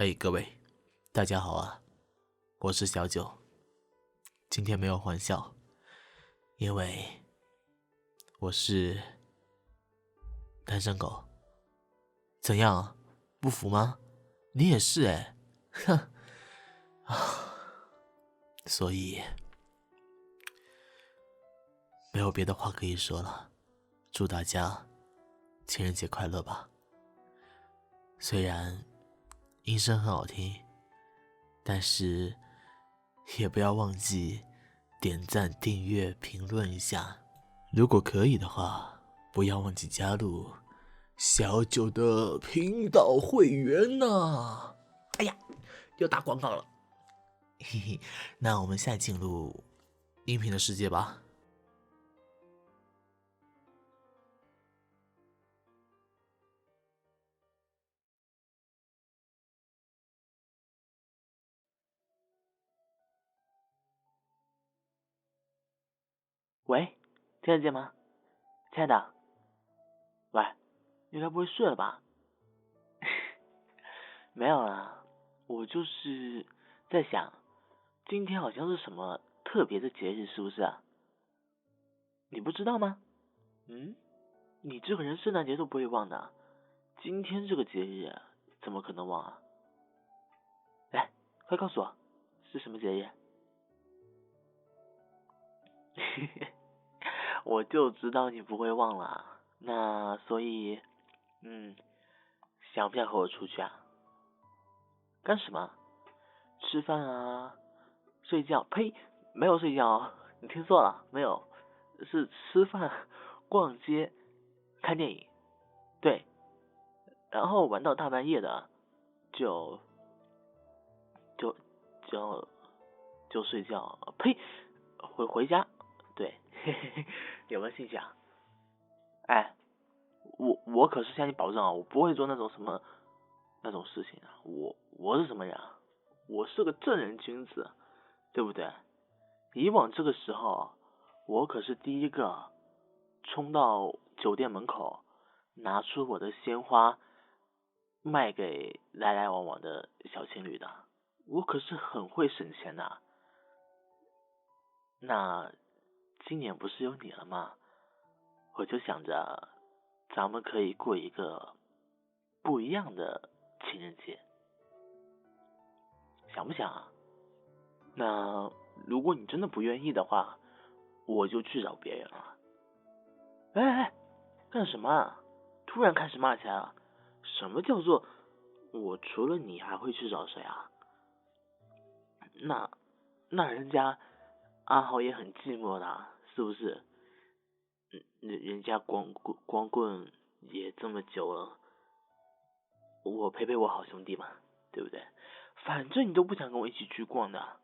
嘿，各位，大家好啊，我是小九。今天没有欢笑，因为我是单身狗。怎样，不服吗？你也是哎，哼啊！所以没有别的话可以说了，祝大家情人节快乐吧。虽然音声很好听，但是也不要忘记点赞、订阅、评论一下。如果可以的话，不要忘记加入小九的频道会员呐！哎呀，又打广告了。嘿嘿，那我们现在进入音频的世界吧。喂，听得见吗？亲爱的，喂，你该不会睡了吧？没有啦，我就是在想，今天好像是什么特别的节日，是不是啊？你不知道吗？你这个人圣诞节都不会忘的，今天这个节日怎么可能忘啊？来，快告诉我，是什么节日？我就知道你不会忘啦。那所以，想不想和我出去啊？干什么？吃饭啊？睡觉？呸，没有睡觉哦，你听错了，没有，是吃饭、逛街、看电影，对，然后玩到大半夜的，就就就就睡觉，呸，回家，对，嘿嘿嘿，有没有兴趣啊？哎，我可是向你保证啊，我不会做那种什么那种事情啊，我是什么人啊？我是个正人君子，对不对？以往这个时候，我可是第一个冲到酒店门口，拿出我的鲜花卖给来来往往的小情侣的，我可是很会省钱的。那今年不是有你了吗？我就想着咱们可以过一个不一样的情人节，想不想啊？那如果你真的不愿意的话，我就去找别人了。哎哎，干什么啊？突然开始骂起来了。什么叫做我除了你还会去找谁啊？那人家阿豪也很寂寞的啊，是不是？人家光棍也这么久了，我陪陪我好兄弟嘛，对不对？反正你都不想跟我一起去逛的，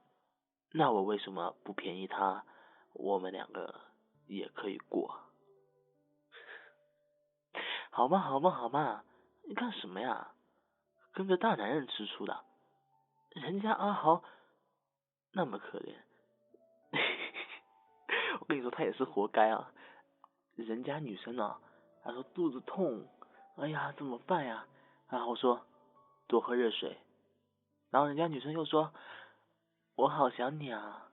那我为什么不便宜他？我们两个也可以过。好嘛好嘛好嘛，你干什么呀？跟个大男人吃醋的，人家阿豪那么可怜，我跟你说他也是活该啊。人家女生呢，她说肚子痛，哎呀怎么办呀？然后说多喝热水，然后人家女生又说我好想你啊，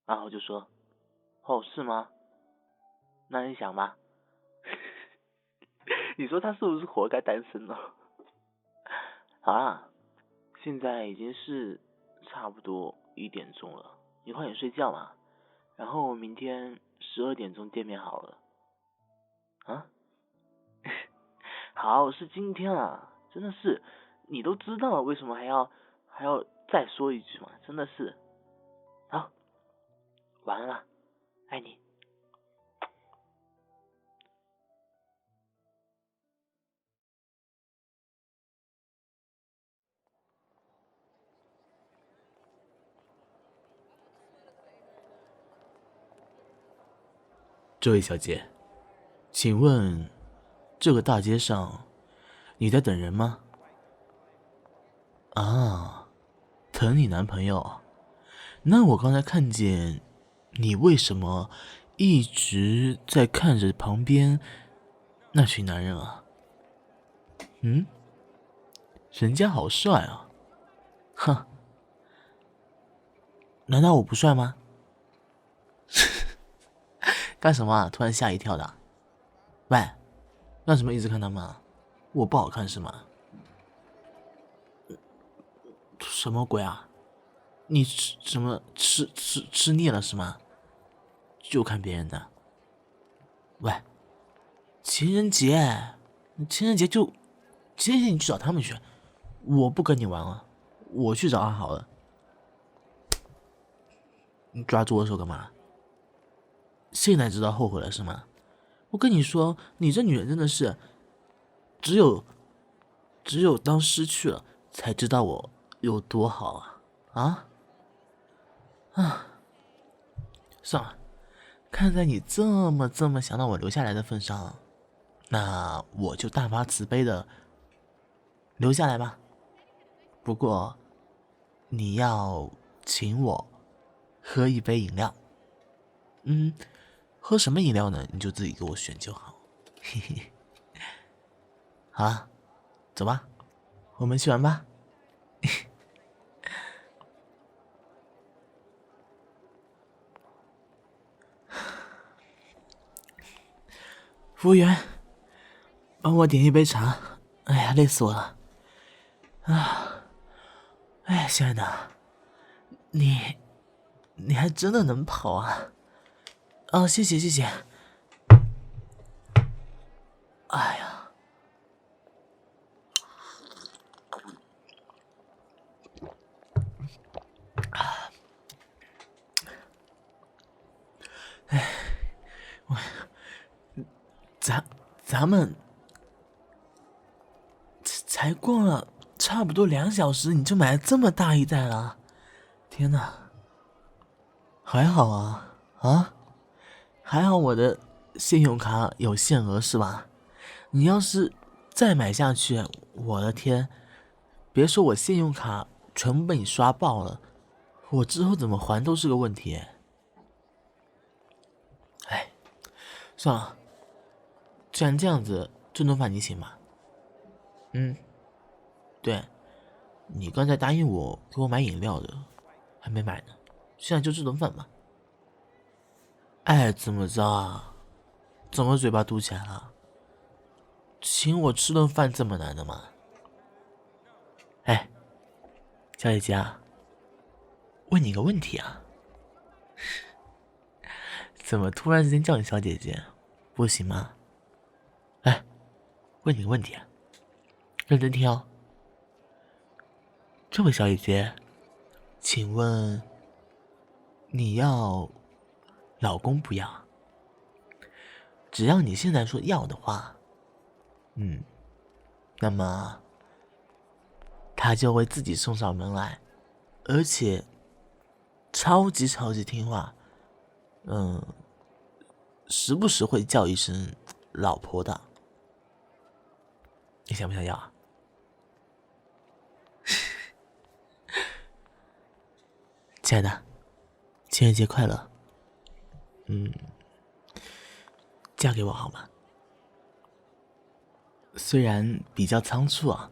然后就说哦是吗？那你想吧，你说他是不是活该单身呢？好啦，现在已经是差不多1点钟了，你快点睡觉嘛。然后明天12点钟见面好了。啊？好，是今天啊，真的是，你都知道了，为什么还要再说一句嘛？真的是，好，晚安了，爱你。这位小姐，请问这个大街上你在等人吗？啊，等你男朋友。那我刚才看见你为什么一直在看着旁边那群男人啊？人家好帅啊，哼，难道我不帅吗？干什么啊？突然吓一跳的。喂，为什么一直看他们啊？我不好看是吗？什么鬼啊？你吃腻了是吗？就看别人的。喂，情人节，情人节你去找他们去，我不跟你玩了，我去找他好了。你抓住我手干嘛？现在知道后悔了是吗？我跟你说，你这女人真的是，只有当失去了，才知道我有多好啊！算了，看在你这么想让我留下来的份上，那我就大发慈悲的留下来吧。不过，你要请我喝一杯饮料。喝什么饮料呢？你就自己给我选就好。嘿嘿。好了，走吧，我们去玩吧。服务员，帮我点一杯茶。哎呀，累死我了。哎，亲爱的，你还真的能跑啊！哦，谢谢。哎呀，咱们才过了差不多2小时，你就买了这么大一袋了，天哪！还好啊，还好我的信用卡有限额是吧？你要是再买下去，我的天，别说我信用卡全部被你刷爆了，我之后怎么还都是个问题。哎，算了，既然这样子，这顿饭你请吧。对，你刚才答应我给我买饮料的，还没买呢，现在就这顿饭吧。哎，怎么着啊？怎么嘴巴嘟起来了？请我吃顿饭这么难的吗？哎，小姐姐啊，问你个问题啊，怎么突然之间叫你小姐姐，不行吗？哎，问你个问题啊，认真听哦。这位小姐姐，请问你要老公不要？只要你现在说要的话，那么他就会自己送上门来，而且超级听话，时不时会叫一声老婆的。你想不想要啊？亲爱的，情人节快乐。嫁给我好吗？虽然比较仓促啊，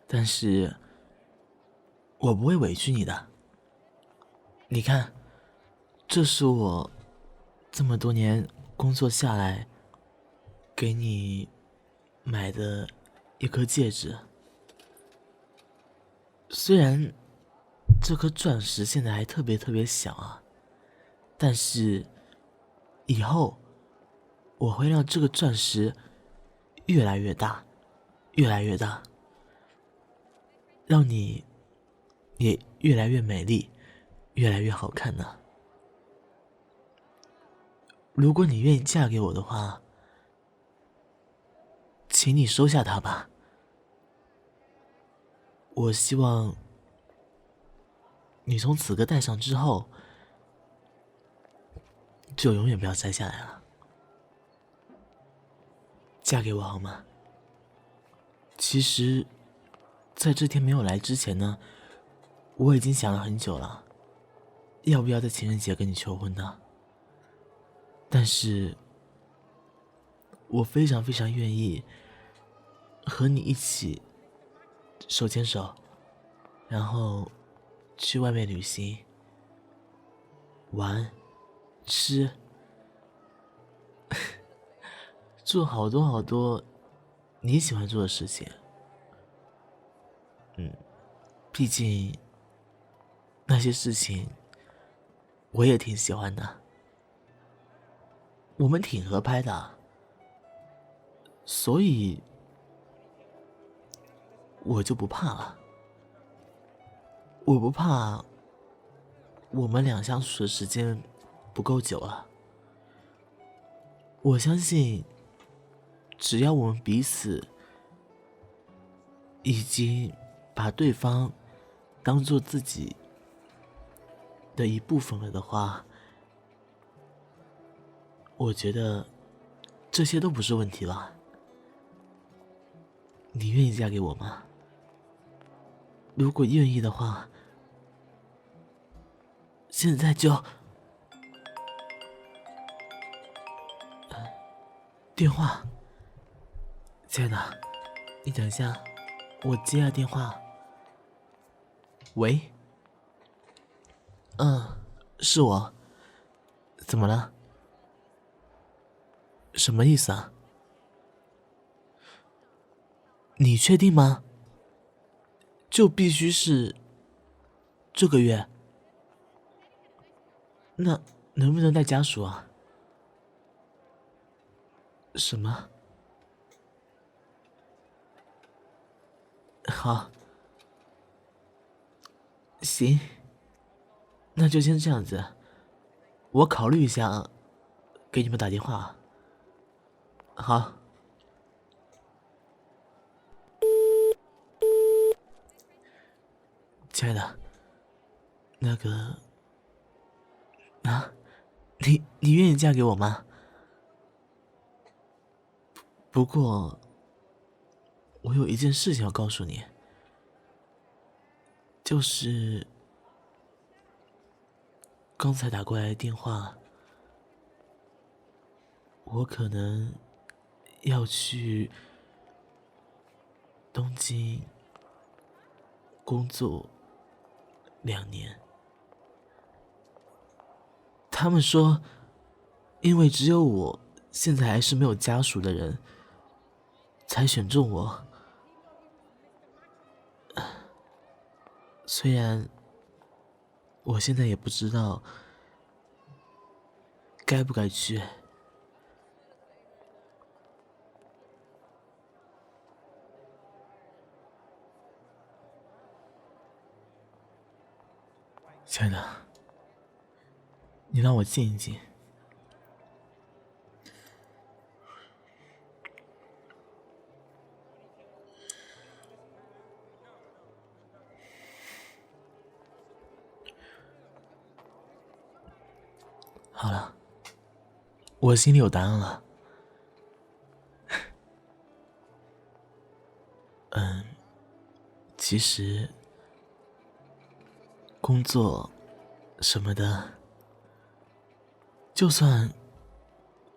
但是我不会委屈你的。你看，这是我这么多年工作下来给你买的一颗戒指。虽然这颗钻石现在还特别小啊，但是以后我会让这个钻石越来越大，让你也越来越美丽，越来越好看呢。如果你愿意嫁给我的话，请你收下它吧。我希望你从此刻戴上之后，就永远不要摘下来了。嫁给我好吗？其实，在这天没有来之前呢，我已经想了很久了，要不要在情人节跟你求婚呢？但是，我非常愿意和你一起手牵手，然后去外面旅行、玩、吃，做好多好多你喜欢做的事情。毕竟那些事情我也挺喜欢的，我们挺合拍的，所以我就不怕了。我不怕我们俩相处的时间不够久了。我相信只要我们彼此已经把对方当做自己的一部分了的话，我觉得这些都不是问题了。你愿意嫁给我吗？如果愿意的话，现在就……电话，亲爱的，你等一下，我接下电话。喂，是我，怎么了？什么意思啊？你确定吗？就必须是这个月？那能不能带家属啊？什么？好，行，那就先这样子，我考虑一下，给你们打电话。好。亲爱的，那个啊，你愿意嫁给我吗？不过，我有一件事情要告诉你，就是刚才打过来的电话，我可能要去东京工作2年。他们说，因为只有我现在还是没有家属的人，才选中我。虽然我现在也不知道该不该去。亲爱的，你让我静一静。好了，我心里有答案了。其实工作什么的，就算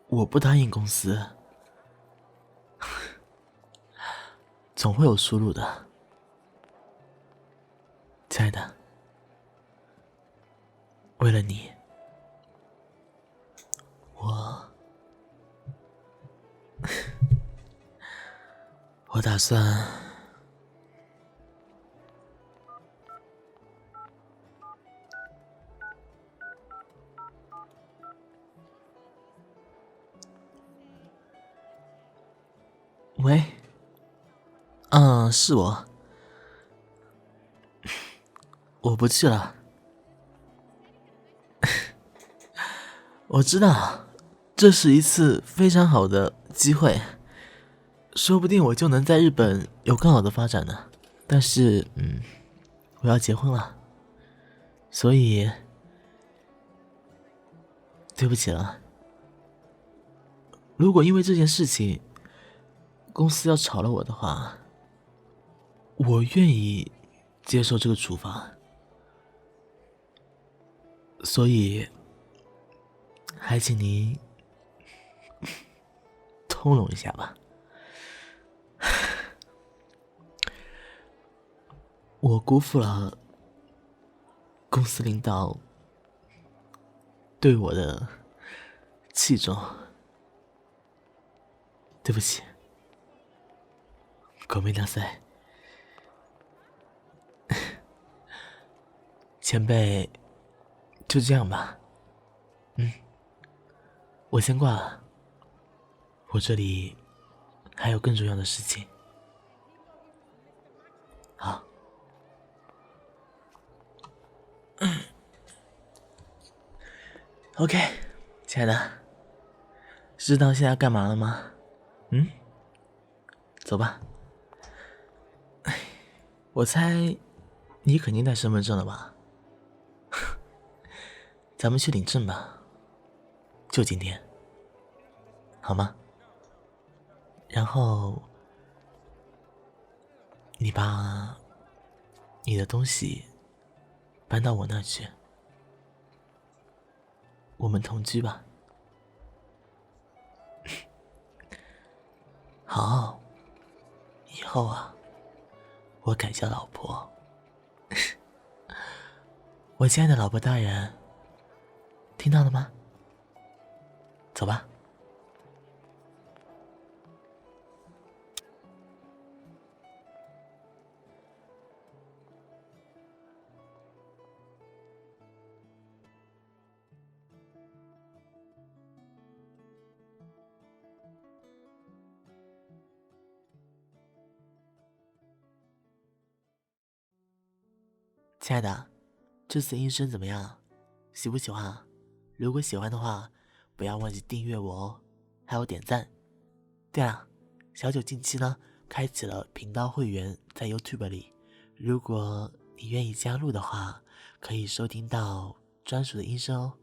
我不答应公司，总会有出路的。亲爱的，为了你，我打算喂，是我，我不去了。我知道，这是一次非常好的机会，说不定我就能在日本有更好的发展呢。但是，我要结婚了，所以对不起了。如果因为这件事情公司要炒了我的话，我愿意接受这个处罚，所以还请您通融一下吧。我辜负了公司领导对我的器重，对不起，ごめんなさい。前辈，就这样吧。我先挂了，我这里还有更重要的事情。好。OK， 亲爱的，知道现在干嘛了吗？走吧。我猜你肯定带身份证了吧？咱们去领证吧，就今天，好吗？然后你把你的东西搬到我那去，我们同居吧。好，以后啊，我改叫老婆。我亲爱的老婆大人，听到了吗？走吧。亲爱的，这次音声怎么样？喜不喜欢啊？如果喜欢的话，不要忘记订阅我哦，还有点赞。对了，小九近期呢开启了频道会员，在 YouTube 里，如果你愿意加入的话，可以收听到专属的音声哦。